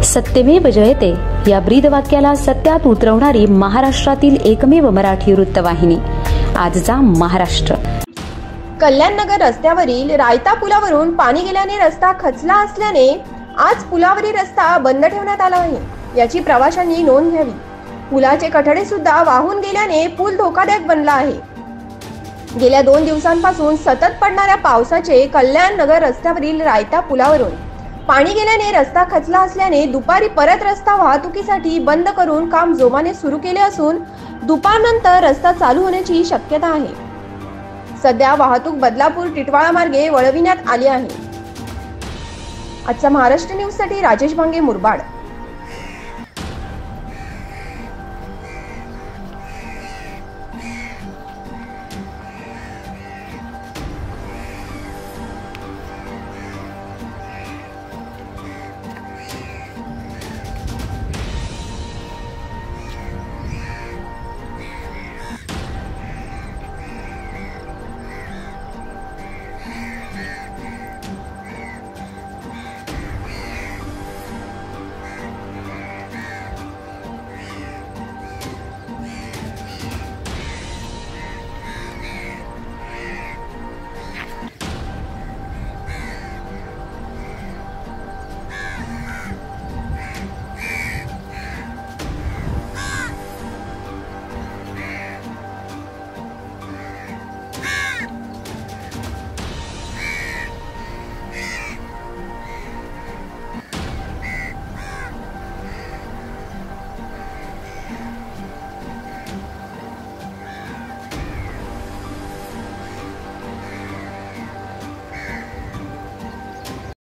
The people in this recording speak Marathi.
सत्यमेव जयते या ब्रीदवाक्याला सत्यात उतरवणारी महाराष्ट्रातील एकमेव मराठी वृत्तवाहिनी आजचा महाराष्ट्र। कल्याणनगर रस्त्यावरील रायता पुलावरून पाणी गेल्याने रस्ता खचला असल्याने आज पुलावरील रस्ता बंद ठेवण्यात आला आहे। याची प्रवाशांनी नोंद घ्यावी। पुलाचे कठडे सुद्धा वाहून गेल्याने पूल धोकादायक बनला आहे। गेल्या 2 दिवसांपासून सतत पडणाऱ्या पावसाचे कल्याणनगर रस्त्यावरील रायता पुलावरून पाणी गेल्याने रस्ता खचला असल्याने दुपारी परत रस्ता वाहतुकीसाठी बंद करून काम जोमाने सुरू केले असून दुपारनंतर रस्ता चालू होण्याची शक्यता आहे। सध्या वाहतूक बदलापूर टिटवाळा मार्गे वळविण्यात आली आहे। आजचा महाराष्ट्र न्यूज साठी राजेश भांगे, मुरबाड।